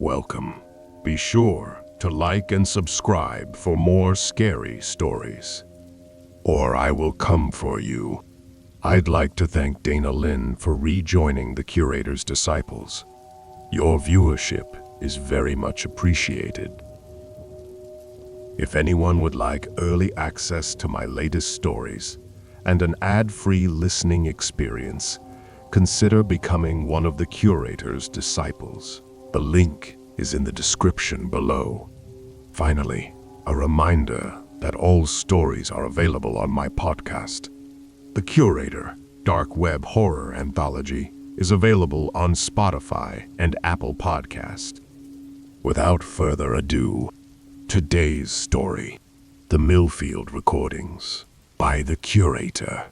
welcome. Be sure to like and subscribe for more scary stories, or I will come for you. I'd like to thank Dana Lynn for rejoining the Curator's Disciples. Your viewership is very much appreciated. If anyone would like early access to my latest stories and an ad-free listening experience, consider becoming one of the Curator's Disciples. The link is in the description below. Finally, a reminder that all stories are available on my podcast. The Curator, Dark Web Horror Anthology, is available on Spotify and Apple Podcast. Without further ado, today's story, The Millfield Recordings by The Curator.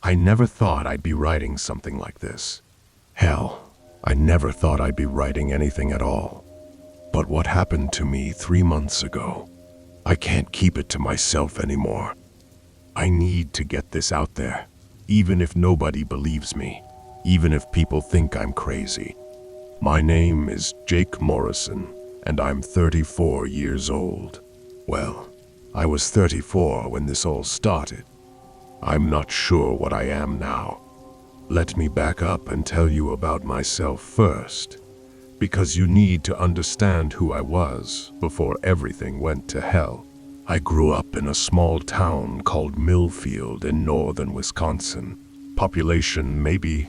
I never thought I'd be writing something like this. Hell, I never thought I'd be writing anything at all. But what happened to me 3 months ago, I can't keep it to myself anymore. I need to get this out there, even if nobody believes me, even if people think I'm crazy. My name is Jake Morrison, and I'm 34 years old. Well, I was 34 when this all started. I'm not sure what I am now. Let me back up and tell you about myself first, because you need to understand who I was before everything went to hell. I grew up in a small town called Millfield in northern Wisconsin. Population maybe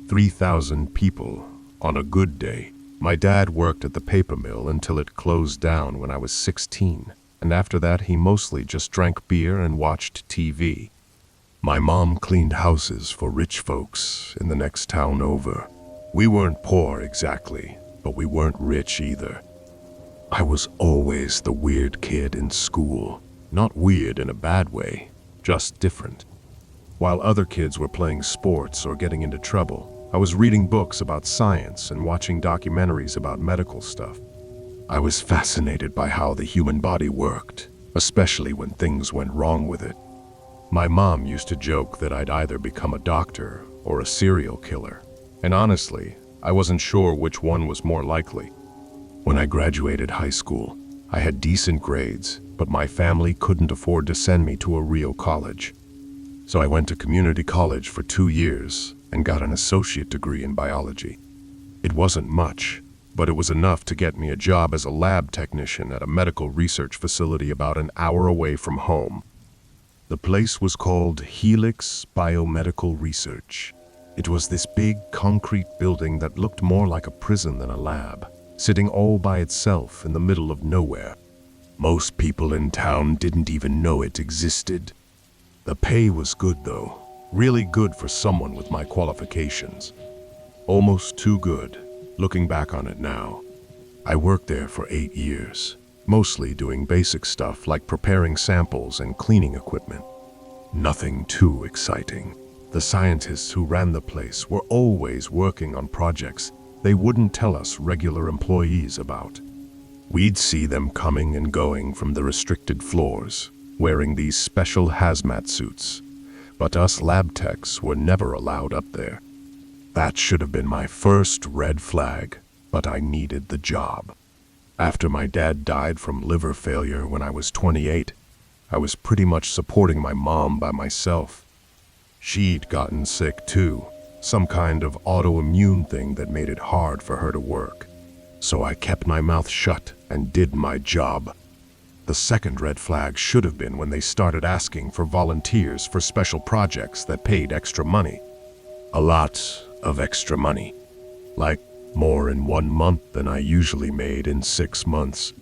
3,000 people on a good day. My dad worked at the paper mill until it closed down when I was 16, and after that he mostly just drank beer and watched TV. My mom cleaned houses for rich folks in the next town over. We weren't poor exactly, but we weren't rich either. I was always the weird kid in school. Not weird in a bad way, just different. While other kids were playing sports or getting into trouble, I was reading books about science and watching documentaries about medical stuff. I was fascinated by how the human body worked, especially when things went wrong with it. My mom used to joke that I'd either become a doctor or a serial killer, and honestly, I wasn't sure which one was more likely. When I graduated high school, I had decent grades, but my family couldn't afford to send me to a real college. So I went to community college for 2 years and got an associate degree in biology. It wasn't much, but it was enough to get me a job as a lab technician at a medical research facility about an hour away from home. The place was called Helix Biomedical Research. It was this big concrete building that looked more like a prison than a lab, sitting all by itself in the middle of nowhere. Most people in town didn't even know it existed. The pay was good though, really good for someone with my qualifications. Almost too good, looking back on it now. I worked there for 8 years, mostly doing basic stuff like preparing samples and cleaning equipment. Nothing too exciting. The scientists who ran the place were always working on projects they wouldn't tell us regular employees about. We'd see them coming and going from the restricted floors, wearing these special hazmat suits, but us lab techs were never allowed up there. That should have been my first red flag, but I needed the job. After my dad died from liver failure when I was 28, I was pretty much supporting my mom by myself. She'd gotten sick too, some kind of autoimmune thing that made it hard for her to work. So I kept my mouth shut and did my job. The second red flag should have been when they started asking for volunteers for special projects that paid extra money. A lot of extra money. Like more in 1 month than I usually made in 6 months.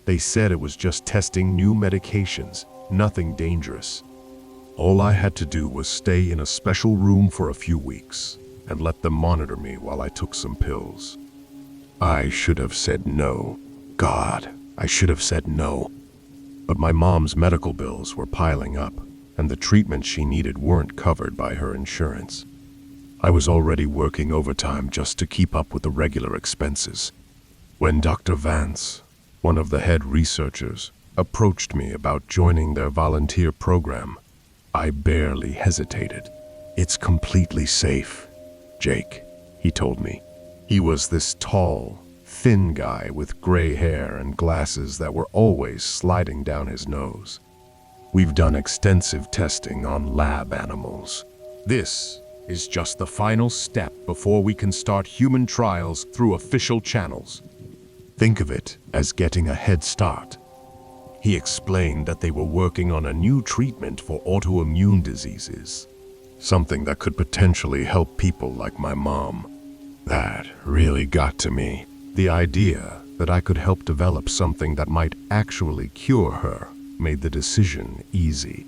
They said it was just testing new medications, nothing dangerous. All I had to do was stay in a special room for a few weeks and let them monitor me while I took some pills. I should have said no. God, I should have said no. But my mom's medical bills were piling up, and the treatments she needed weren't covered by her insurance. I was already working overtime just to keep up with the regular expenses. When Dr. Vance, one of the head researchers, approached me about joining their volunteer program, I barely hesitated. "It's completely safe, Jake," he told me. He was this tall, thin guy with gray hair and glasses that were always sliding down his nose. We've done extensive testing on lab animals. This is just the final step before we can start human trials through official channels. Think of it as getting a head start. He explained that they were working on a new treatment for autoimmune diseases, something that could potentially help people like my mom. That really got to me. The idea that I could help develop something that might actually cure her made the decision easy.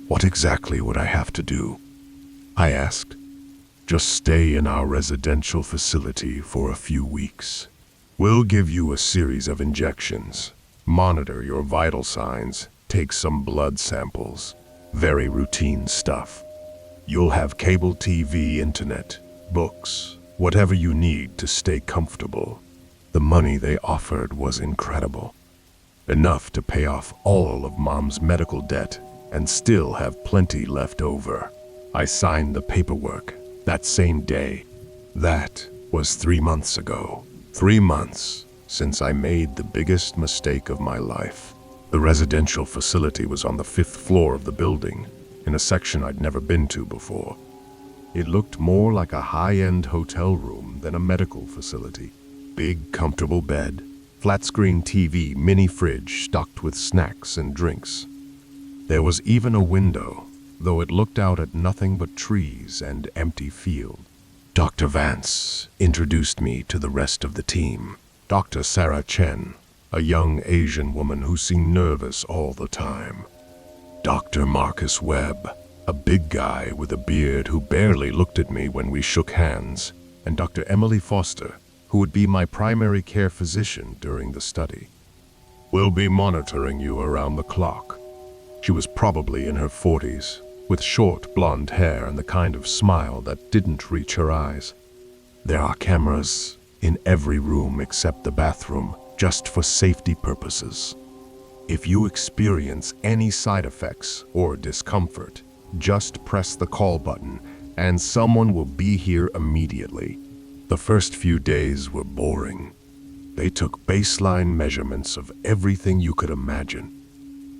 What exactly would I have to do? I asked. Just stay in our residential facility for a few weeks. We'll give you a series of injections, monitor your vital signs, take some blood samples. Very routine stuff. You'll have cable TV, internet, books, whatever you need to stay comfortable. The money they offered was incredible. Enough to pay off all of Mom's medical debt and still have plenty left over. I signed the paperwork that same day. That was 3 months ago. 3 months since I made the biggest mistake of my life. The residential facility was on the 5th floor of the building, in a section I'd never been to before. It looked more like a high-end hotel room than a medical facility. Big, comfortable bed, flat-screen TV, mini fridge stocked with snacks and drinks. There was even a window, though it looked out at nothing but trees and empty field. Dr. Vance introduced me to the rest of the team. Dr. Sarah Chen, a young Asian woman who seemed nervous all the time. Dr. Marcus Webb, a big guy with a beard who barely looked at me when we shook hands, and Dr. Emily Foster, who would be my primary care physician during the study. We'll be monitoring you around the clock. She was probably in her 40s, with short blonde hair and the kind of smile that didn't reach her eyes. There are cameras in every room except the bathroom, just for safety purposes. If you experience any side effects or discomfort, just press the call button and someone will be here immediately. The first few days were boring. They took baseline measurements of everything you could imagine.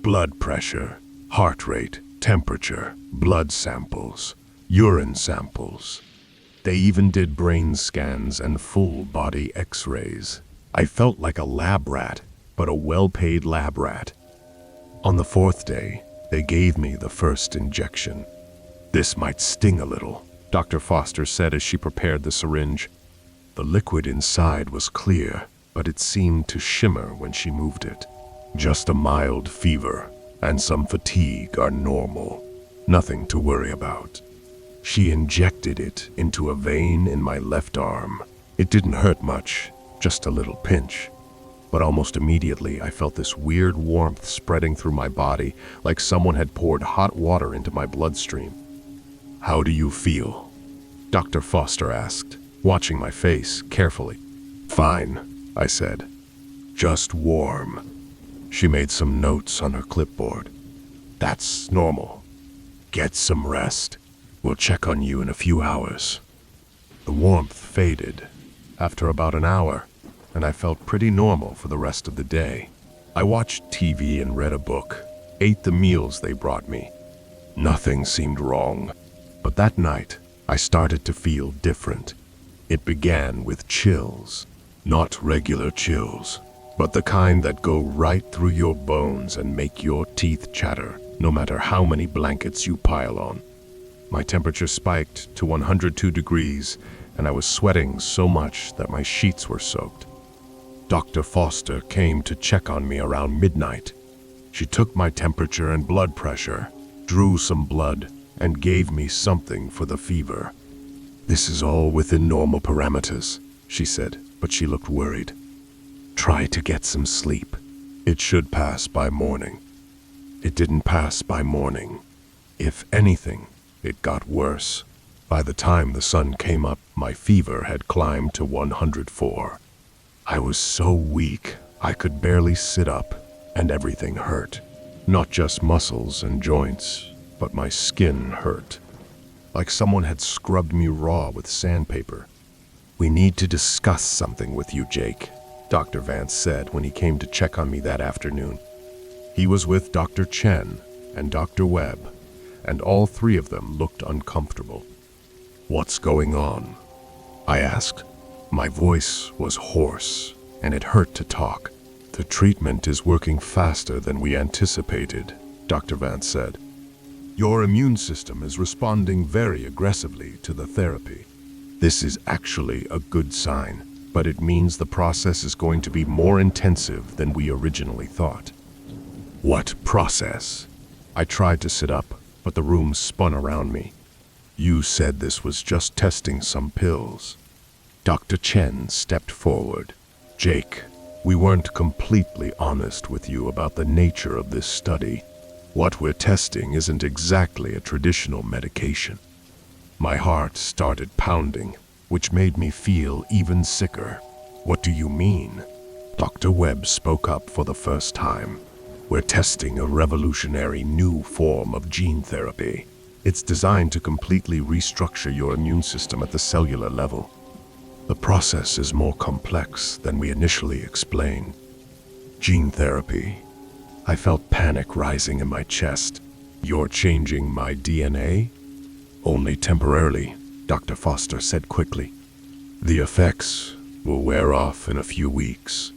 Blood pressure, heart rate, temperature, blood samples, urine samples. They even did brain scans and full-body x-rays. I felt like a lab rat, but a well-paid lab rat. On the 4th day, they gave me the first injection. This might sting a little, Dr. Foster said as she prepared the syringe. The liquid inside was clear, but it seemed to shimmer when she moved it. Just a mild fever and some fatigue are normal. Nothing to worry about. She injected it into a vein in my left arm. It didn't hurt much, just a little pinch. But almost immediately I felt this weird warmth spreading through my body, like someone had poured hot water into my bloodstream. How do you feel? Dr. Foster asked, watching my face carefully. Fine, I said. Just warm. She made some notes on her clipboard. That's normal. Get some rest. We'll check on you in a few hours. The warmth faded after about an hour, and I felt pretty normal for the rest of the day. I watched TV and read a book, ate the meals they brought me. Nothing seemed wrong, but that night I started to feel different. It began with chills, not regular chills, but the kind that go right through your bones and make your teeth chatter, no matter how many blankets you pile on. My temperature spiked to 102 degrees, and I was sweating so much that my sheets were soaked. Dr. Foster came to check on me around midnight. She took my temperature and blood pressure, drew some blood, and gave me something for the fever. This is all within normal parameters, she said, but she looked worried. Try to get some sleep. It should pass by morning. It didn't pass by morning. If anything, it got worse. By the time the sun came up, my fever had climbed to 104. I was so weak, I could barely sit up, and everything hurt. Not just muscles and joints, but my skin hurt. Like someone had scrubbed me raw with sandpaper. "We need to discuss something with you, Jake," Dr. Vance said when he came to check on me that afternoon. He was with Dr. Chen and Dr. Webb, and all three of them looked uncomfortable. "What's going on?" I asked. My voice was hoarse, and it hurt to talk. "The treatment is working faster than we anticipated," Dr. Vance said. "Your immune system is responding very aggressively to the therapy. This is actually a good sign, but it means the process is going to be more intensive than we originally thought." "What process?" I tried to sit up, but the room spun around me. "You said this was just testing some pills." Dr. Chen stepped forward. "Jake, we weren't completely honest with you about the nature of this study. What we're testing isn't exactly a traditional medication." My heart started pounding, which made me feel even sicker. "What do you mean?" Dr. Webb spoke up for the first time. "We're testing a revolutionary new form of gene therapy. It's designed to completely restructure your immune system at the cellular level. The process is more complex than we initially explained." "Gene therapy?" I felt panic rising in my chest. "You're changing my DNA?" "Only temporarily," Dr. Foster said quickly. "The effects will wear off in a few weeks.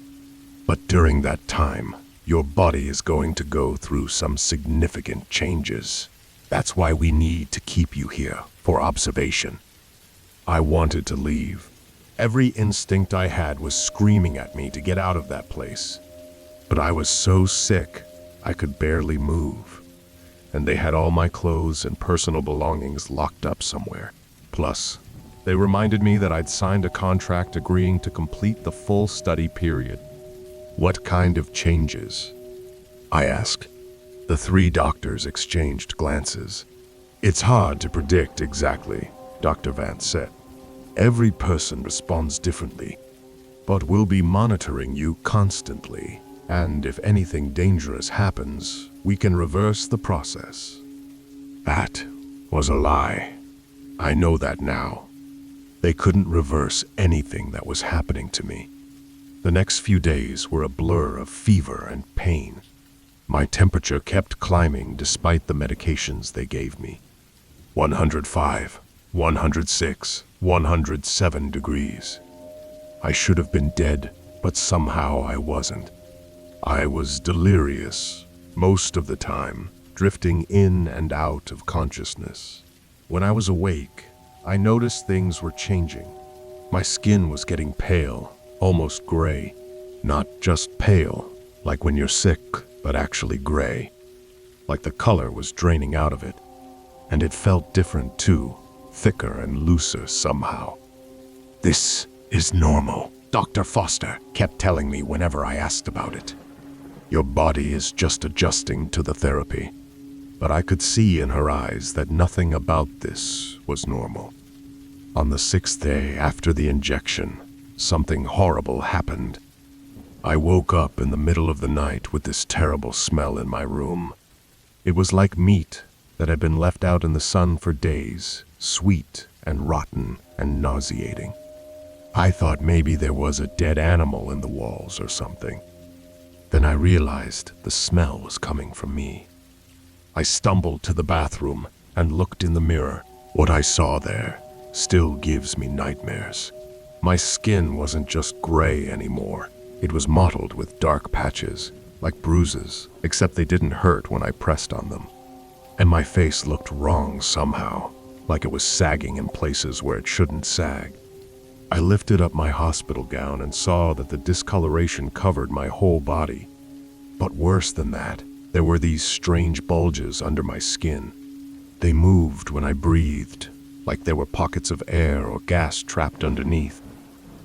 But during that time, your body is going to go through some significant changes. That's why we need to keep you here for observation." I wanted to leave. Every instinct I had was screaming at me to get out of that place. But I was so sick, I could barely move. And they had all my clothes and personal belongings locked up somewhere. Plus, they reminded me that I'd signed a contract agreeing to complete the full study period. "What kind of changes?" I asked. The three doctors exchanged glances. "It's hard to predict exactly," Dr. Vance said. "Every person responds differently, but we'll be monitoring you constantly. And if anything dangerous happens, we can reverse the process." That was a lie. I know that now. They couldn't reverse anything that was happening to me. The next few days were a blur of fever and pain. My temperature kept climbing despite the medications they gave me. 105, 106, 107 degrees. I should have been dead, but somehow I wasn't. I was delirious most of the time, drifting in and out of consciousness. When I was awake, I noticed things were changing. My skin was getting pale, almost gray. Not just pale, like when you're sick, but actually gray. Like the color was draining out of it. And it felt different too, thicker and looser somehow. "This is normal," Dr. Foster kept telling me whenever I asked about it. "Your body is just adjusting to the therapy." But I could see in her eyes that nothing about this was normal. On the 6th day after the injection, something horrible happened. I woke up in the middle of the night with this terrible smell in my room. It was like meat that had been left out in the sun for days, sweet and rotten and nauseating. I thought maybe there was a dead animal in the walls or something. Then I realized the smell was coming from me. I stumbled to the bathroom and looked in the mirror. What I saw there still gives me nightmares. My skin wasn't just gray anymore. It was mottled with dark patches, like bruises, except they didn't hurt when I pressed on them. And my face looked wrong somehow, like it was sagging in places where it shouldn't sag. I lifted up my hospital gown and saw that the discoloration covered my whole body. But worse than that, there were these strange bulges under my skin. They moved when I breathed, like there were pockets of air or gas trapped underneath.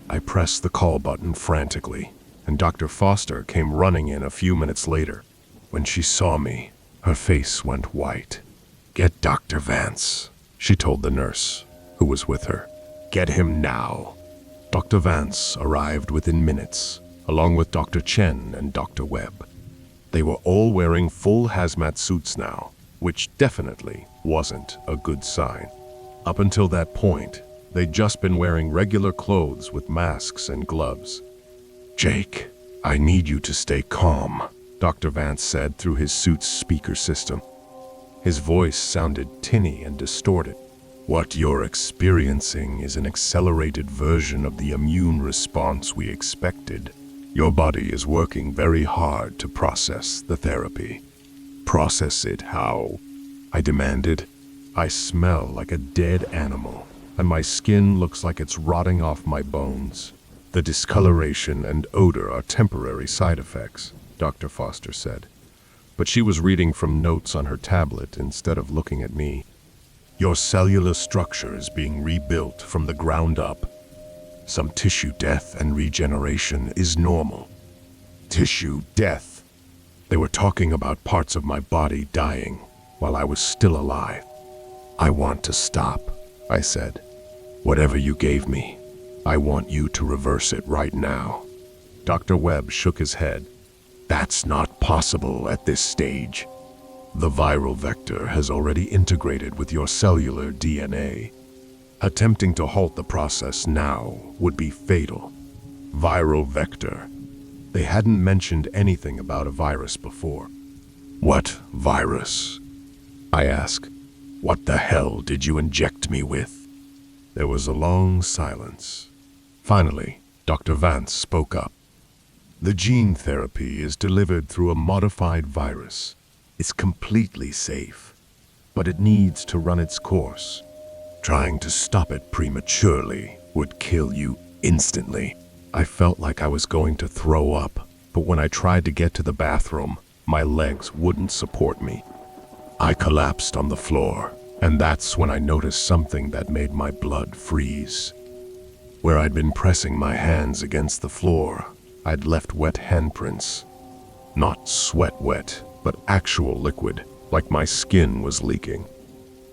I pressed the call button frantically, and Dr. Foster came running in a few minutes later. When she saw me, her face went white. "Get Dr. Vance," she told the nurse, who was with her. "Get him now." Dr. Vance arrived within minutes, along with Dr. Chen and Dr. Webb. They were all wearing full hazmat suits now, which definitely wasn't a good sign. Up until that point, They'd just been wearing regular clothes with masks and gloves. "Jake, I need you to stay calm," Dr. Vance said through his suit's speaker system. His voice sounded tinny and distorted. "What you're experiencing is an accelerated version of the immune response we expected. Your body is working very hard to process the therapy." "Process it how?" I demanded. "I smell like a dead animal, and my skin looks like it's rotting off my bones. The discoloration and odor are temporary side effects," Dr. Foster said. But she was reading from notes on her tablet instead of looking at me. "Your cellular structure is being rebuilt from the ground up. Some tissue death and regeneration is normal." Tissue death? They were talking about parts of my body dying while I was still alive. "I want to stop," I said. "Whatever you gave me, I want you to reverse it right now." Dr. Webb shook his head. "That's not possible at this stage. The viral vector has already integrated with your cellular DNA. Attempting to halt the process now would be fatal." Viral vector. They hadn't mentioned anything about a virus before. "What virus?" I asked. "What the hell did you inject me with?" There was a long silence. Finally, Dr. Vance spoke up. "The gene therapy is delivered through a modified virus. It's completely safe, but it needs to run its course. Trying to stop it prematurely would kill you instantly." I felt like I was going to throw up, but when I tried to get to the bathroom, my legs wouldn't support me. I collapsed on the floor, and that's when I noticed something that made my blood freeze. Where I'd been pressing my hands against the floor, I'd left wet handprints. Not sweat wet, but actual liquid, like my skin was leaking.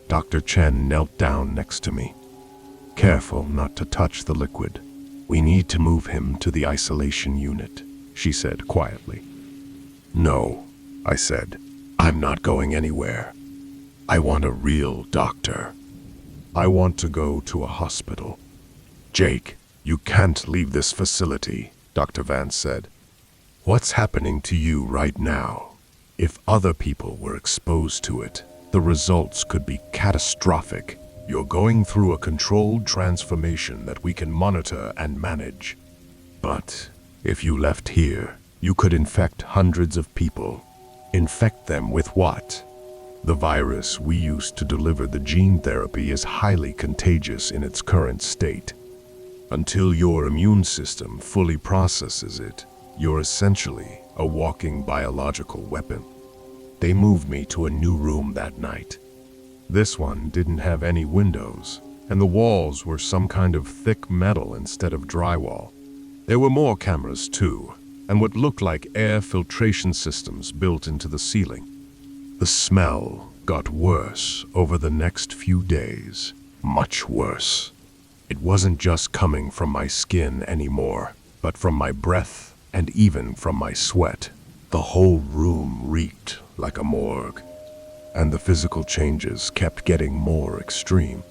Dr. Chen knelt down next to me. "Careful not to touch the liquid. We need to move him to the isolation unit," she said quietly. "No," I said. "I'm not going anywhere. I want a real doctor. I want to go to a hospital." "Jake, you can't leave this facility," Dr. Vance said. "What's happening to you right now? If other people were exposed to it, the results could be catastrophic. You're going through a controlled transformation that we can monitor and manage. But if you left here, you could infect hundreds of people. Infect them with what? The virus we used to deliver the gene therapy is highly contagious in its current state. Until your immune system fully processes it, you're essentially a walking biological weapon." They moved me to a new room that night. This one didn't have any windows, and the walls were some kind of thick metal instead of drywall. There were more cameras too, and what looked like air filtration systems built into the ceiling. The smell got worse over the next few days, much worse. It wasn't just coming from my skin anymore, but from my breath and even from my sweat. The whole room reeked like a morgue, and the physical changes kept getting more extreme.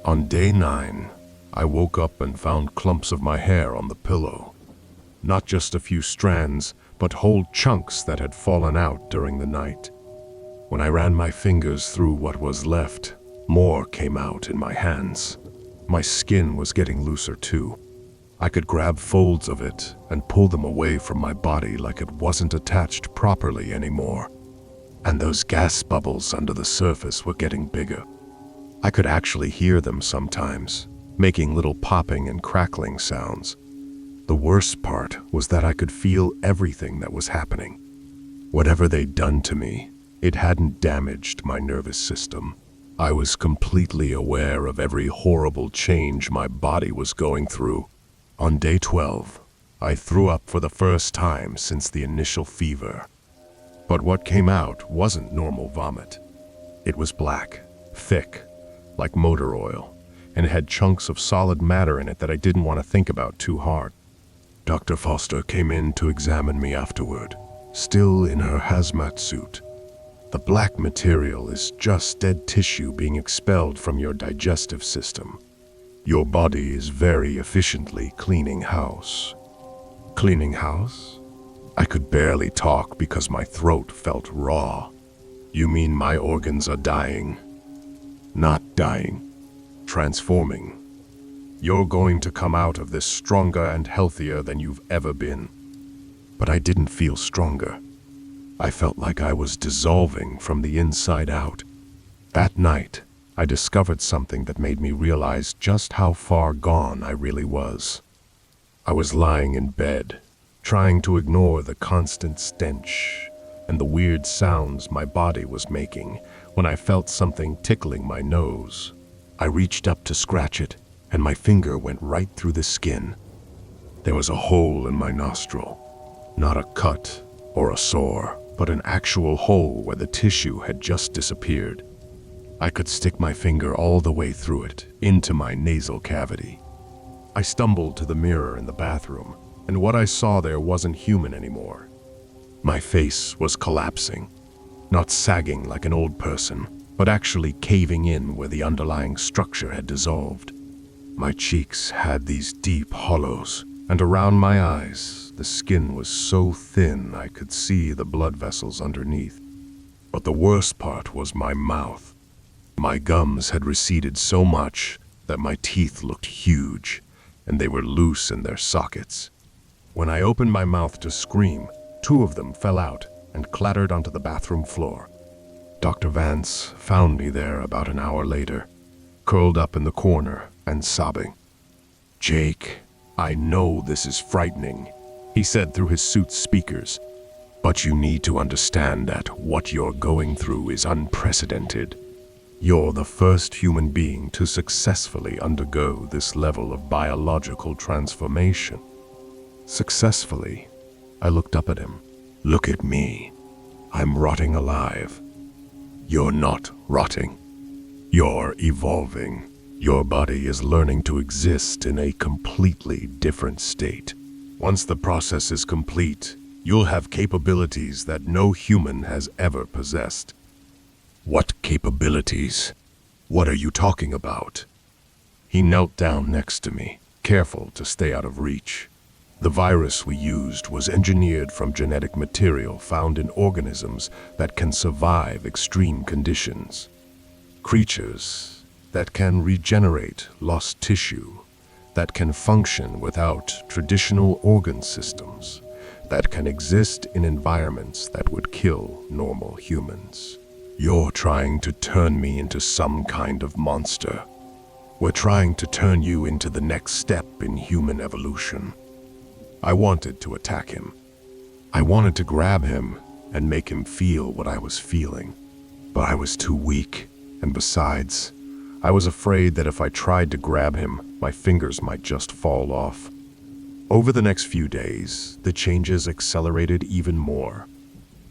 On day 9, I woke up and found clumps of my hair on the pillow. Not just a few strands, but whole chunks that had fallen out during the night. When I ran my fingers through what was left, more came out in my hands. My skin was getting looser too. I could grab folds of it and pull them away from my body like it wasn't attached properly anymore. And those gas bubbles under the surface were getting bigger. I could actually hear them sometimes, making little popping and crackling sounds. The worst part was that I could feel everything that was happening. Whatever they'd done to me, it hadn't damaged my nervous system. I was completely aware of every horrible change my body was going through. On day 12, I threw up for the first time since the initial fever. But what came out wasn't normal vomit. It was black, thick, like motor oil, and it had chunks of solid matter in it that I didn't want to think about too hard. Dr. Foster came in to examine me afterward, still in her hazmat suit. The black material is just dead tissue being expelled from your digestive system. Your body is very efficiently cleaning house. Cleaning house? I could barely talk because my throat felt raw. You mean my organs are dying? Not dying. Transforming. You're going to come out of this stronger and healthier than you've ever been. But I didn't feel stronger. I felt like I was dissolving from the inside out. That night, I discovered something that made me realize just how far gone I really was. I was lying in bed, trying to ignore the constant stench and the weird sounds my body was making when I felt something tickling my nose. I reached up to scratch it, and my finger went right through the skin. There was a hole in my nostril. Not a cut or a sore, but an actual hole where the tissue had just disappeared. I could stick my finger all the way through it, into my nasal cavity. I stumbled to the mirror in the bathroom, and what I saw there wasn't human anymore. My face was collapsing, not sagging like an old person, but actually caving in where the underlying structure had dissolved. My cheeks had these deep hollows, and around my eyes, the skin was so thin I could see the blood vessels underneath. But the worst part was my mouth. My gums had receded so much that my teeth looked huge, and they were loose in their sockets. When I opened my mouth to scream, 2 of them fell out and clattered onto the bathroom floor. Dr. Vance found me there about an hour later, curled up in the corner and sobbing. "Jake, I know this is frightening," he said through his suit's speakers, "but you need to understand that what you're going through is unprecedented. You're the first human being to successfully undergo this level of biological transformation." Successfully, I looked up at him. "Look at me. I'm rotting alive. You're not rotting. You're evolving. Your body is learning to exist in a completely different state. Once the process is complete, you'll have capabilities that no human has ever possessed." "What capabilities? What are you talking about?" He knelt down next to me, careful to stay out of reach. "The virus we used was engineered from genetic material found in organisms that can survive extreme conditions. Creatures that can regenerate lost tissue, that can function without traditional organ systems, that can exist in environments that would kill normal humans. You're trying to turn me into some kind of monster. We're trying to turn you into the next step in human evolution." I wanted to attack him. I wanted to grab him and make him feel what I was feeling. But I was too weak, and besides, I was afraid that if I tried to grab him, my fingers might just fall off. Over the next few days, the changes accelerated even more.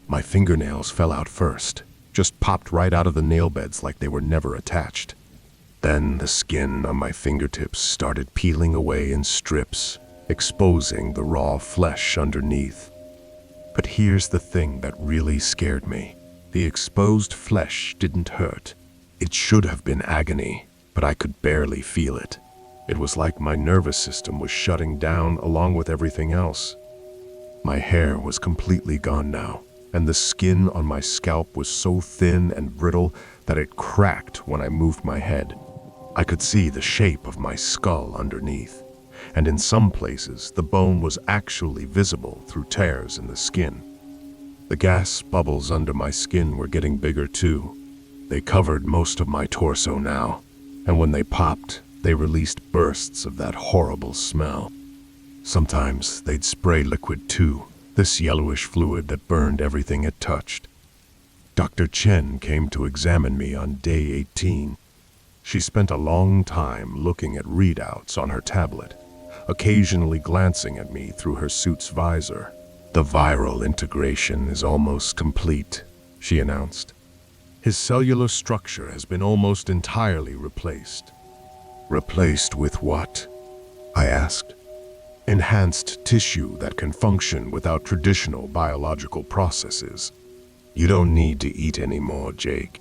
My fingernails fell out first, just popped right out of the nail beds like they were never attached. Then the skin on my fingertips started peeling away in strips, exposing the raw flesh underneath. But here's the thing that really scared me. The exposed flesh didn't hurt. It should have been agony, but I could barely feel it. It was like my nervous system was shutting down along with everything else. My hair was completely gone now, and the skin on my scalp was so thin and brittle that it cracked when I moved my head. I could see the shape of my skull underneath, and in some places the bone was actually visible through tears in the skin. The gas bubbles under my skin were getting bigger too. They covered most of my torso now, and when they popped, they released bursts of that horrible smell. Sometimes they'd spray liquid too, this yellowish fluid that burned everything it touched. Dr. Chen came to examine me on day 18. She spent a long time looking at readouts on her tablet, occasionally glancing at me through her suit's visor. "The viral integration is almost complete," she announced. "His cellular structure has been almost entirely replaced." "Replaced with what?" I asked. "Enhanced tissue that can function without traditional biological processes. You don't need to eat anymore, Jake.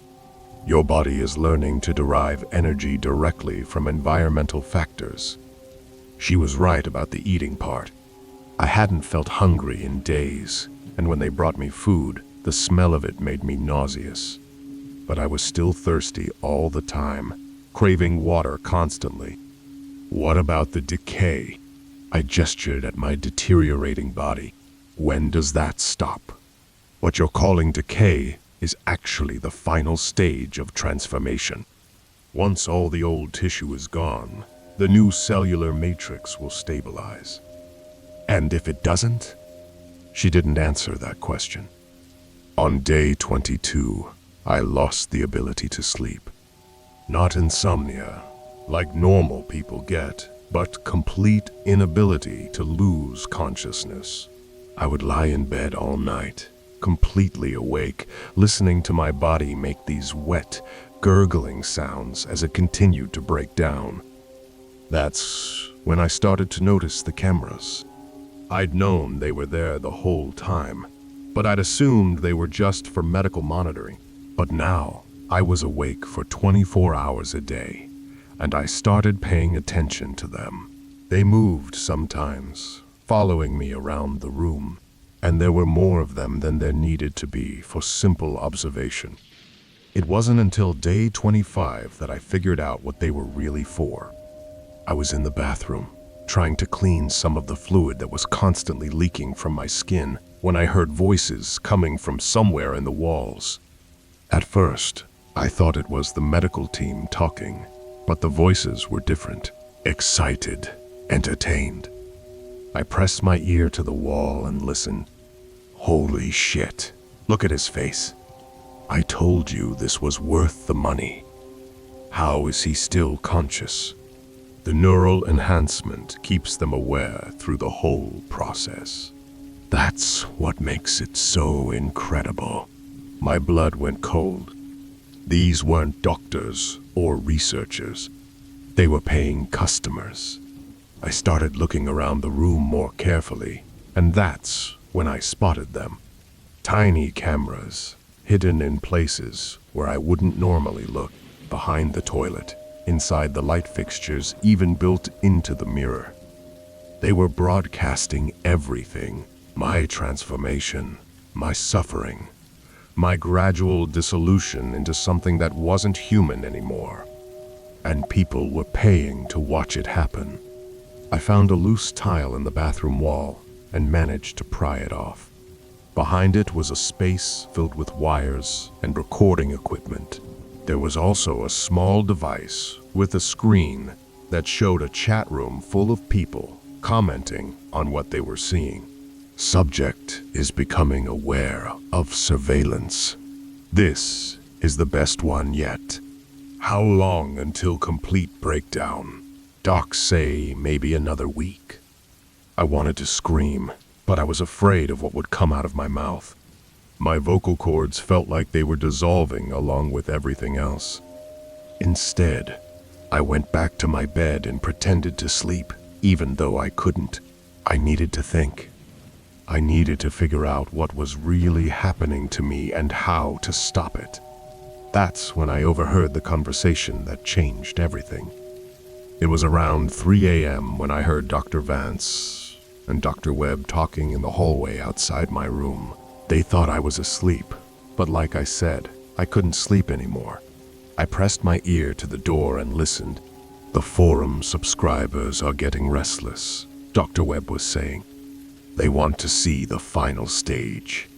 Your body is learning to derive energy directly from environmental factors. She was right about the eating part. I hadn't felt hungry in days, and when they brought me food, the smell of it made me nauseous. But I was still thirsty all the time, craving water constantly. What about the decay? I gestured at my deteriorating body. When does that stop? What you're calling decay is actually the final stage of transformation. Once all the old tissue is gone, the new cellular matrix will stabilize. And if it doesn't? She didn't answer that question. On day 22, I lost the ability to sleep. Not insomnia, like normal people get, but complete inability to lose consciousness. I would lie in bed all night, completely awake, listening to my body make these wet, gurgling sounds as it continued to break down. That's when I started to notice the cameras. I'd known they were there the whole time, but I'd assumed they were just for medical monitoring. But now, I was awake for 24 hours a day, and I started paying attention to them. They moved sometimes, following me around the room, and there were more of them than there needed to be for simple observation. It wasn't until day 25 that I figured out what they were really for. I was in the bathroom, trying to clean some of the fluid that was constantly leaking from my skin when I heard voices coming from somewhere in the walls. At first, I thought it was the medical team talking, but the voices were different, excited, entertained. I pressed my ear to the wall and listened. Holy shit, look at his face. I told you this was worth the money. How is he still conscious? The neural enhancement keeps them aware through the whole process. That's what makes it so incredible. My blood went cold. These weren't doctors or researchers. They were paying customers. I started looking around the room more carefully, and that's when I spotted them. Tiny cameras, hidden in places where I wouldn't normally look, behind the toilet, inside the light fixtures, even built into the mirror. They were broadcasting everything. My transformation, my suffering, my gradual dissolution into something that wasn't human anymore. And people were paying to watch it happen. I found a loose tile in the bathroom wall and managed to pry it off. Behind it was a space filled with wires and recording equipment. There was also a small device with a screen that showed a chat room full of people commenting on what they were seeing. Subject is becoming aware of surveillance. This is the best one yet. How long until complete breakdown? Docs say maybe another week. I wanted to scream, but I was afraid of what would come out of my mouth. My vocal cords felt like they were dissolving along with everything else. Instead, I went back to my bed and pretended to sleep, even though I couldn't. I needed to think. I needed to figure out what was really happening to me and how to stop it. That's when I overheard the conversation that changed everything. It was around 3 a.m. when I heard Dr. Vance and Dr. Webb talking in the hallway outside my room. They thought I was asleep, but like I said, I couldn't sleep anymore. I pressed my ear to the door and listened. The forum subscribers are getting restless, Dr. Webb was saying. They want to see the final stage.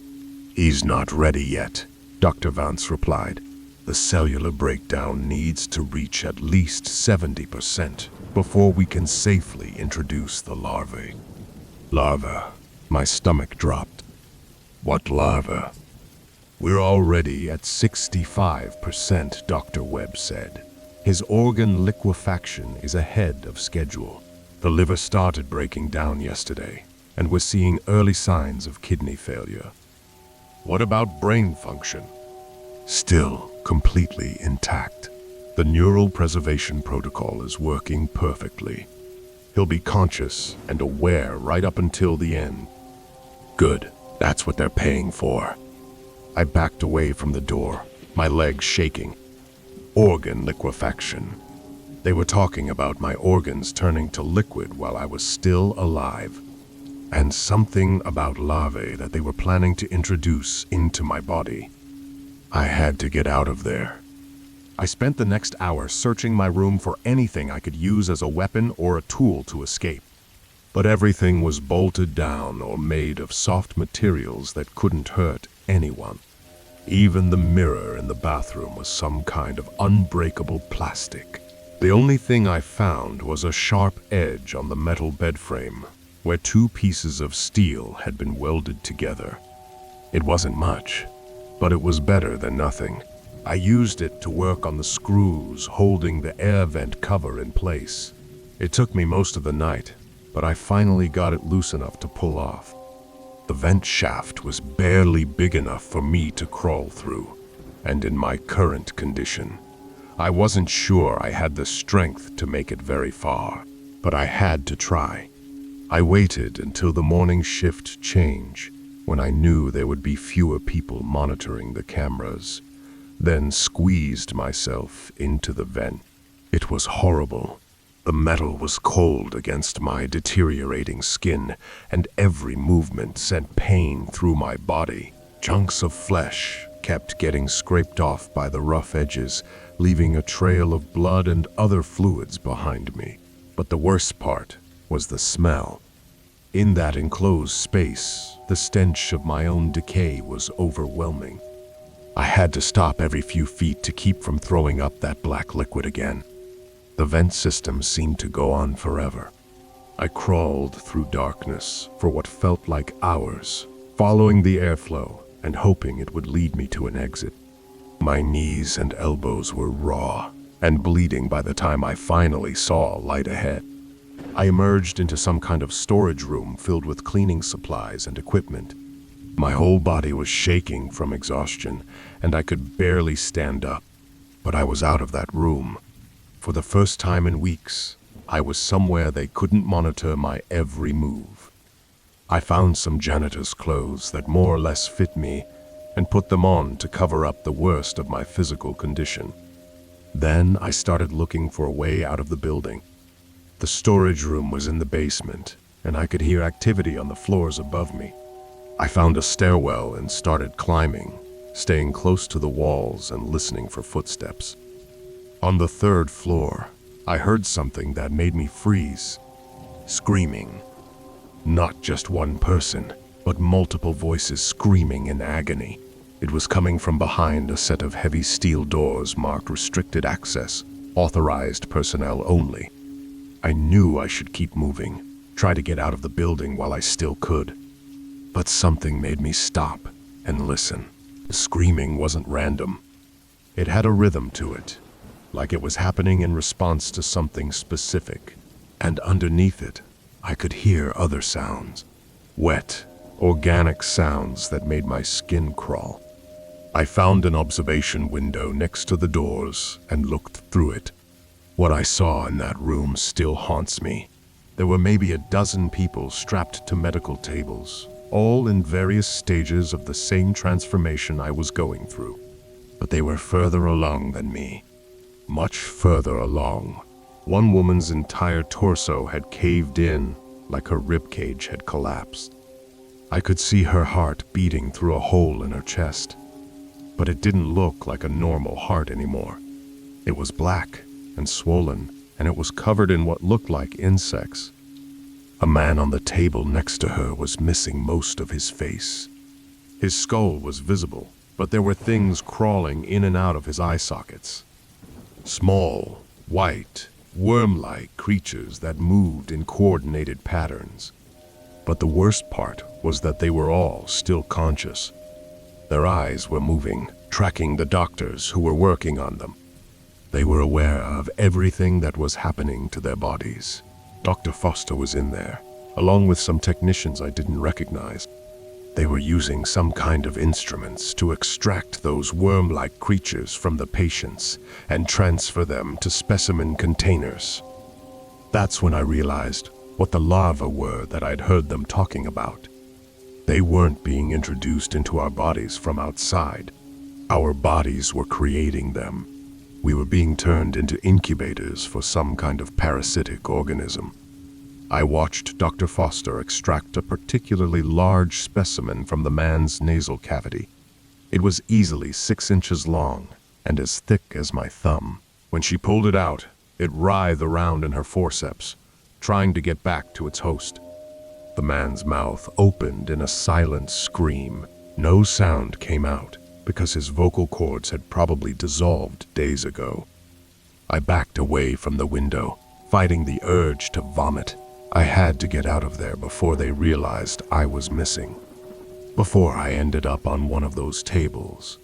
He's not ready yet, Dr. Vance replied. The cellular breakdown needs to reach at least 70% before we can safely introduce the larvae. Larva. My stomach dropped. What larva? We're already at 65%, Dr. Webb said. His organ liquefaction is ahead of schedule. The liver started breaking down yesterday, and we're seeing early signs of kidney failure. What about brain function? Still completely intact. The neural preservation protocol is working perfectly. He'll be conscious and aware right up until the end. Good, that's what they're paying for. I backed away from the door, my legs shaking. organ liquefaction. They were talking about my organs turning to liquid while I was still alive, and something about larvae that they were planning to introduce into my body. I had to get out of there. I spent the next hour searching my room for anything I could use as a weapon or a tool to escape. But everything was bolted down or made of soft materials that couldn't hurt anyone. Even the mirror in the bathroom was some kind of unbreakable plastic. The only thing I found was a sharp edge on the metal bed frame, where two pieces of steel had been welded together. It wasn't much, but it was better than nothing. I used it to work on the screws holding the air vent cover in place. It took me most of the night, but I finally got it loose enough to pull off. The vent shaft was barely big enough for me to crawl through, and in my current condition, I wasn't sure I had the strength to make it very far, but I had to try. I waited until the morning shift change, when I knew there would be fewer people monitoring the cameras, then squeezed myself into the vent. It was horrible. The metal was cold against my deteriorating skin, and every movement sent pain through my body. Chunks of flesh kept getting scraped off by the rough edges, leaving a trail of blood and other fluids behind me. But the worst part was the smell. In that enclosed space, the stench of my own decay was overwhelming. I had to stop every few feet to keep from throwing up that black liquid again. The vent system seemed to go on forever. I crawled through darkness for what felt like hours, following the airflow and hoping it would lead me to an exit. My knees and elbows were raw and bleeding by the time I finally saw a light ahead. I emerged into some kind of storage room filled with cleaning supplies and equipment. My whole body was shaking from exhaustion, and I could barely stand up. But I was out of that room. For the first time in weeks, I was somewhere they couldn't monitor my every move. I found some janitor's clothes that more or less fit me and put them on to cover up the worst of my physical condition. Then I started looking for a way out of the building. The storage room was in the basement, and I could hear activity on the floors above me. I found a stairwell and started climbing, staying close to the walls and listening for footsteps. On the third floor, I heard something that made me freeze. Screaming. Not just one person, but multiple voices screaming in agony. It was coming from behind a set of heavy steel doors marked restricted access, authorized personnel only. I knew I should keep moving, try to get out of the building while I still could. But something made me stop and listen. The screaming wasn't random. It had a rhythm to it, like it was happening in response to something specific. And underneath it, I could hear other sounds. Wet, organic sounds that made my skin crawl. I found an observation window next to the doors and looked through it. What I saw in that room still haunts me. There were maybe a dozen people strapped to medical tables, all in various stages of the same transformation I was going through. But they were further along than me. Much further along. One woman's entire torso had caved in, like her ribcage had collapsed. I could see her heart beating through a hole in her chest. But it didn't look like a normal heart anymore. It was black and swollen, and it was covered in what looked like insects. A man on the table next to her was missing most of his face. His skull was visible, but there were things crawling in and out of his eye sockets. Small, white, worm-like creatures that moved in coordinated patterns. But the worst part was that they were all still conscious. Their eyes were moving, tracking the doctors who were working on them. They were aware of everything that was happening to their bodies. Dr. Foster was in there, along with some technicians I didn't recognize. They were using some kind of instruments to extract those worm-like creatures from the patients and transfer them to specimen containers. That's when I realized what the larvae were that I'd heard them talking about. They weren't being introduced into our bodies from outside. Our bodies were creating them. We were being turned into incubators for some kind of parasitic organism. I watched Dr. Foster extract a particularly large specimen from the man's nasal cavity. It was easily 6 inches long and as thick as my thumb. When she pulled it out, it writhed around in her forceps, trying to get back to its host. The man's mouth opened in a silent scream. No sound came out, because his vocal cords had probably dissolved days ago. I backed away from the window, fighting the urge to vomit. I had to get out of there before they realized I was missing. Before I ended up on one of those tables.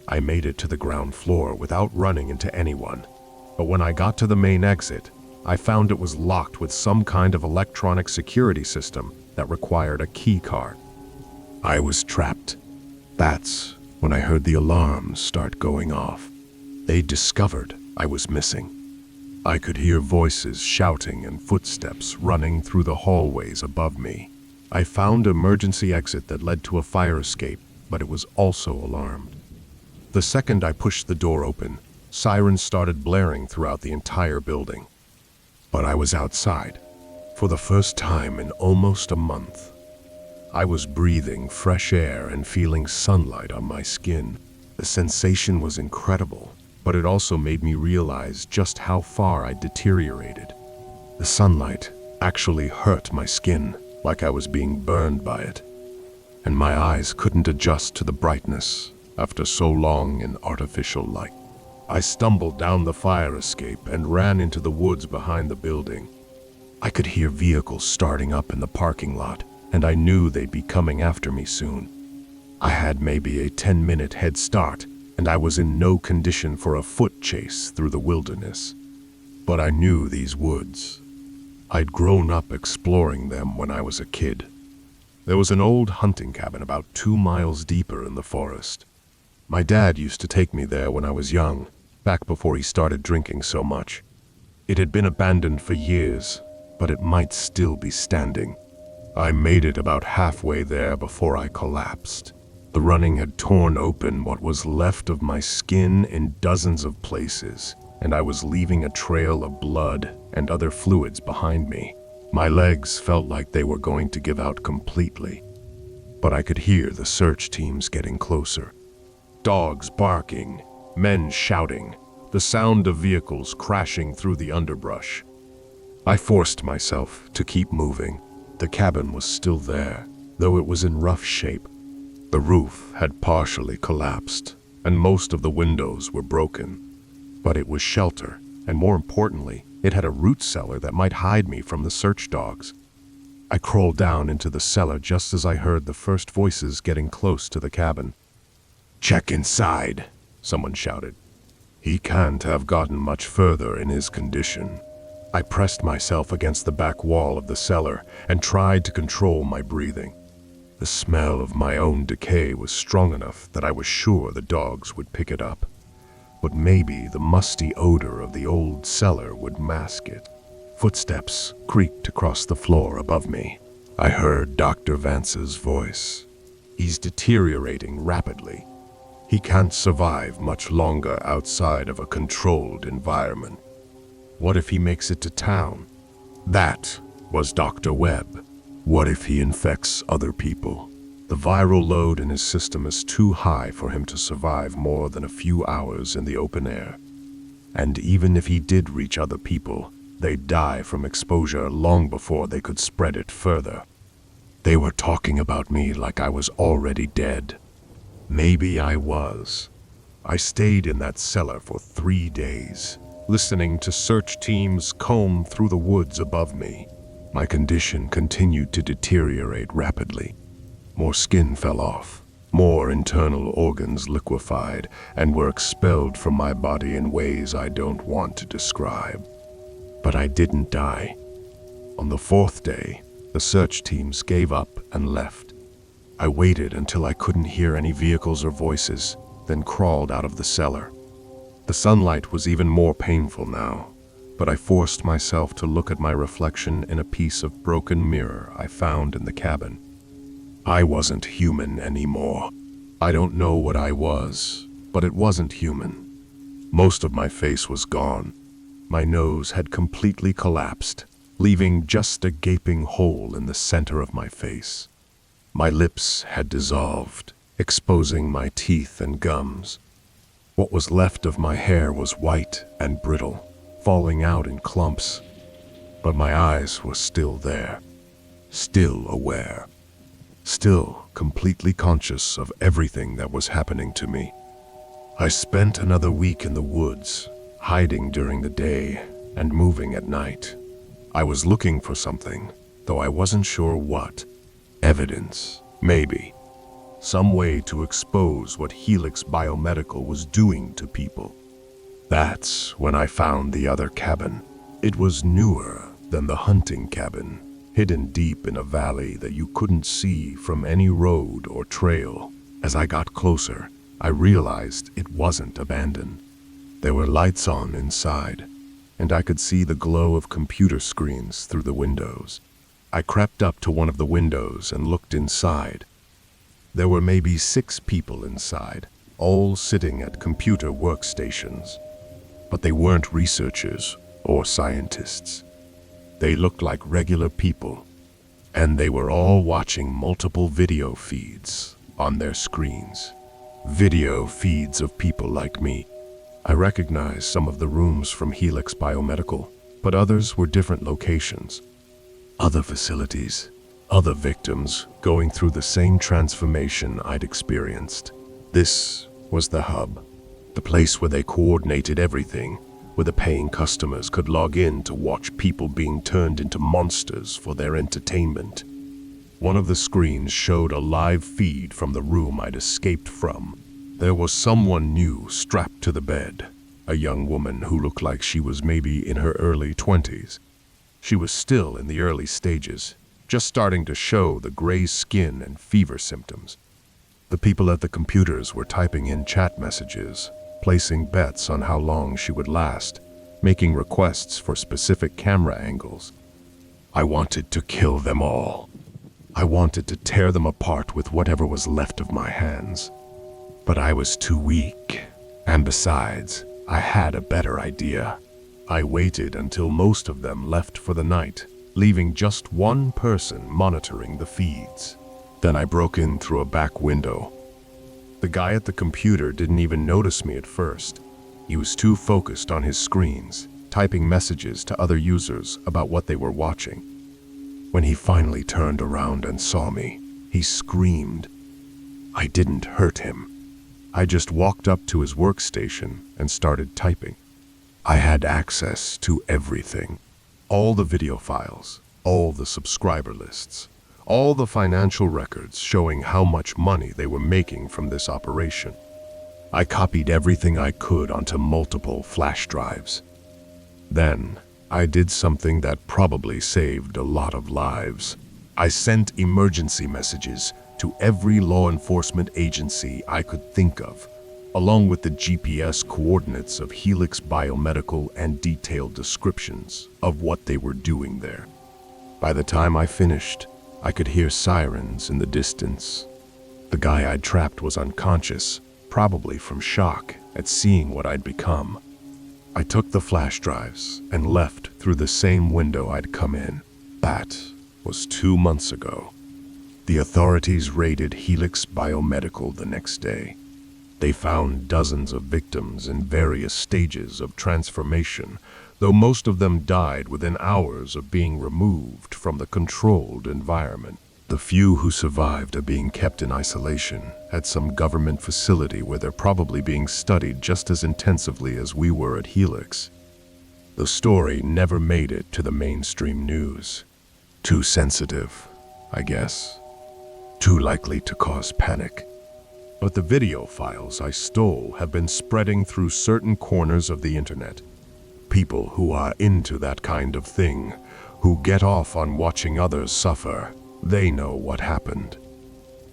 I made it to the ground floor without running into anyone, but when I got to the main exit, I found it was locked with some kind of electronic security system that required a key card. I was trapped. That's when I heard the alarms start going off. They discovered I was missing. I could hear voices shouting and footsteps running through the hallways above me. I found an emergency exit that led to a fire escape, but it was also alarmed. The second I pushed the door open, sirens started blaring throughout the entire building. But I was outside, for the first time in almost a month. I was breathing fresh air and feeling sunlight on my skin. The sensation was incredible, but it also made me realize just how far I deteriorated. The sunlight actually hurt my skin, like I was being burned by it, and my eyes couldn't adjust to the brightness after so long in artificial light. I stumbled down the fire escape and ran into the woods behind the building. I could hear vehicles starting up in the parking lot, and I knew they'd be coming after me soon. I had maybe a 10-minute head start, and I was in no condition for a foot chase through the wilderness. But I knew these woods. I'd grown up exploring them when I was a kid. There was an old hunting cabin about 2 miles deeper in the forest. My dad used to take me there when I was young, back before he started drinking so much. It had been abandoned for years, but it might still be standing. I made it about halfway there before I collapsed. The running had torn open what was left of my skin in dozens of places, and I was leaving a trail of blood and other fluids behind me. My legs felt like they were going to give out completely, but I could hear the search teams getting closer. Dogs barking, men shouting, the sound of vehicles crashing through the underbrush. I forced myself to keep moving. The cabin was still there, though it was in rough shape. The roof had partially collapsed, and most of the windows were broken. But it was shelter, and more importantly, it had a root cellar that might hide me from the search dogs. I crawled down into the cellar just as I heard the first voices getting close to the cabin. "Check inside," someone shouted. He can't have gotten much further in his condition. I pressed myself against the back wall of the cellar and tried to control my breathing. The smell of my own decay was strong enough that I was sure the dogs would pick it up. But maybe the musty odor of the old cellar would mask it. Footsteps creaked across the floor above me. I heard Dr. Vance's voice. He's deteriorating rapidly. He can't survive much longer outside of a controlled environment. What if he makes it to town? That was Dr. Webb. What if he infects other people? The viral load in his system is too high for him to survive more than a few hours in the open air. And even if he did reach other people, they'd die from exposure long before they could spread it further. They were talking about me like I was already dead. Maybe I was. I stayed in that cellar for 3 days, listening to search teams comb through the woods above me. My condition continued to deteriorate rapidly. More skin fell off, more internal organs liquefied, and were expelled from my body in ways I don't want to describe. But I didn't die. On the 4th day, the search teams gave up and left. I waited until I couldn't hear any vehicles or voices, then crawled out of the cellar. The sunlight was even more painful now, but I forced myself to look at my reflection in a piece of broken mirror I found in the cabin. I wasn't human anymore. I don't know what I was, but it wasn't human. Most of my face was gone. My nose had completely collapsed, leaving just a gaping hole in the center of my face. My lips had dissolved, exposing my teeth and gums. What was left of my hair was white and brittle, falling out in clumps. But my eyes were still there, still aware, still completely conscious of everything that was happening to me. I spent another week in the woods, hiding during the day and moving at night. I was looking for something, though I wasn't sure what. Evidence, maybe. Some way to expose what Helix Biomedical was doing to people. That's when I found the other cabin. It was newer than the hunting cabin, hidden deep in a valley that you couldn't see from any road or trail. As I got closer, I realized it wasn't abandoned. There were lights on inside, and I could see the glow of computer screens through the windows. I crept up to one of the windows and looked inside. There were maybe 6 people inside, all sitting at computer workstations. But they weren't researchers or scientists. They looked like regular people, and they were all watching multiple video feeds on their screens. Video feeds of people like me. I recognized some of the rooms from Helix Biomedical, but others were different locations. Other facilities, other victims going through the same transformation I'd experienced. This was the hub, the place where they coordinated everything, where the paying customers could log in to watch people being turned into monsters for their entertainment. One of the screens showed a live feed from the room I'd escaped from. There was someone new strapped to the bed, a young woman who looked like she was maybe in her early 20s. She was still in the early stages, just starting to show the gray skin and fever symptoms. The people at the computers were typing in chat messages, placing bets on how long she would last, making requests for specific camera angles. I wanted to kill them all. I wanted to tear them apart with whatever was left of my hands. But I was too weak, and besides, I had a better idea. I waited until most of them left for the night, leaving just one person monitoring the feeds. Then I broke in through a back window. The guy at the computer didn't even notice me at first. He was too focused on his screens, typing messages to other users about what they were watching. When he finally turned around and saw me, he screamed. I didn't hurt him. I just walked up to his workstation and started typing. I had access to everything. All the video files, all the subscriber lists, all the financial records showing how much money they were making from this operation. I copied everything I could onto multiple flash drives. Then, I did something that probably saved a lot of lives. I sent emergency messages to every law enforcement agency I could think of, along with the GPS coordinates of Helix Biomedical and detailed descriptions of what they were doing there. By the time I finished, I could hear sirens in the distance. The guy I'd trapped was unconscious, probably from shock at seeing what I'd become. I took the flash drives and left through the same window I'd come in. That was 2 months ago. The authorities raided Helix Biomedical the next day. They found dozens of victims in various stages of transformation, though most of them died within hours of being removed from the controlled environment. The few who survived are being kept in isolation at some government facility where they're probably being studied just as intensively as we were at Helix. The story never made it to the mainstream news. Too sensitive, I guess. Too likely to cause panic. But the video files I stole have been spreading through certain corners of the internet. People who are into that kind of thing, who get off on watching others suffer, they know what happened.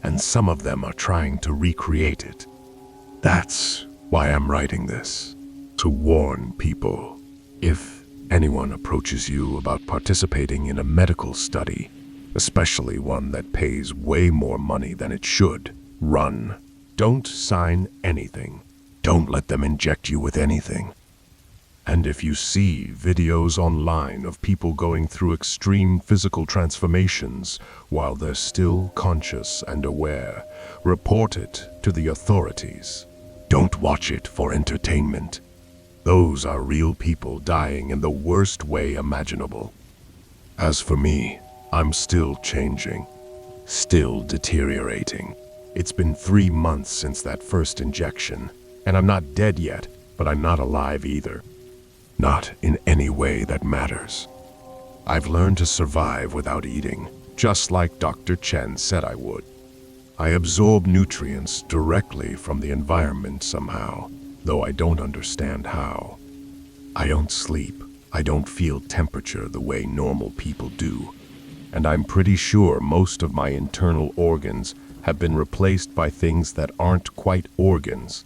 And some of them are trying to recreate it. That's why I'm writing this. To warn people. If anyone approaches you about participating in a medical study, especially one that pays way more money than it should, run. Don't sign anything. Don't let them inject you with anything. And if you see videos online of people going through extreme physical transformations while they're still conscious and aware, report it to the authorities. Don't watch it for entertainment. Those are real people dying in the worst way imaginable. As for me, I'm still changing, still deteriorating. It's been 3 months since that first injection, and I'm not dead yet, but I'm not alive either. Not in any way that matters. I've learned to survive without eating, just like Dr. Chen said I would. I absorb nutrients directly from the environment somehow, though I don't understand how. I don't sleep. I don't feel temperature the way normal people do. And I'm pretty sure most of my internal organs have been replaced by things that aren't quite organs.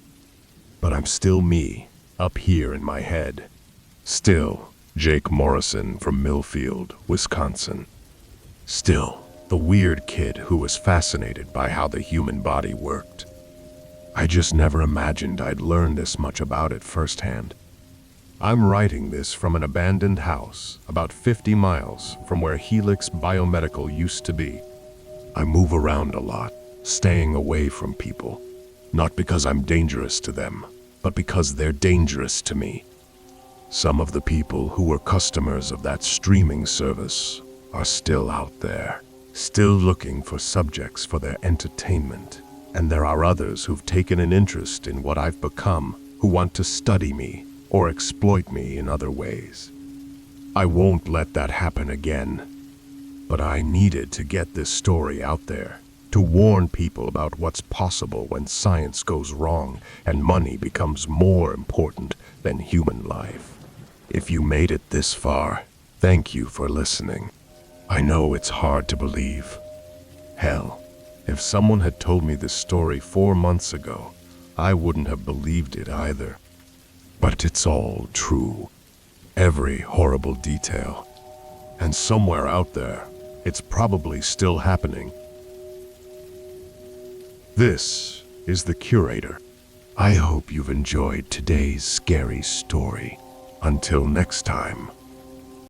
But I'm still me, up here in my head. Still, Jake Morrison from Millfield, Wisconsin. Still, the weird kid who was fascinated by how the human body worked. I just never imagined I'd learn this much about it firsthand. I'm writing this from an abandoned house about 50 miles from where Helix Biomedical used to be. I move around a lot, staying away from people. Not because I'm dangerous to them, but because they're dangerous to me. Some of the people who were customers of that streaming service are still out there, still looking for subjects for their entertainment. And there are others who've taken an interest in what I've become, who want to study me or exploit me in other ways. I won't let that happen again. But I needed to get this story out there, to warn people about what's possible when science goes wrong and money becomes more important than human life. If you made it this far, thank you for listening. I know it's hard to believe. Hell, if someone had told me this story 4 months ago, I wouldn't have believed it either. But it's all true. Every horrible detail. And somewhere out there, it's probably still happening. This is the Curator. I hope you've enjoyed today's scary story. Until next time.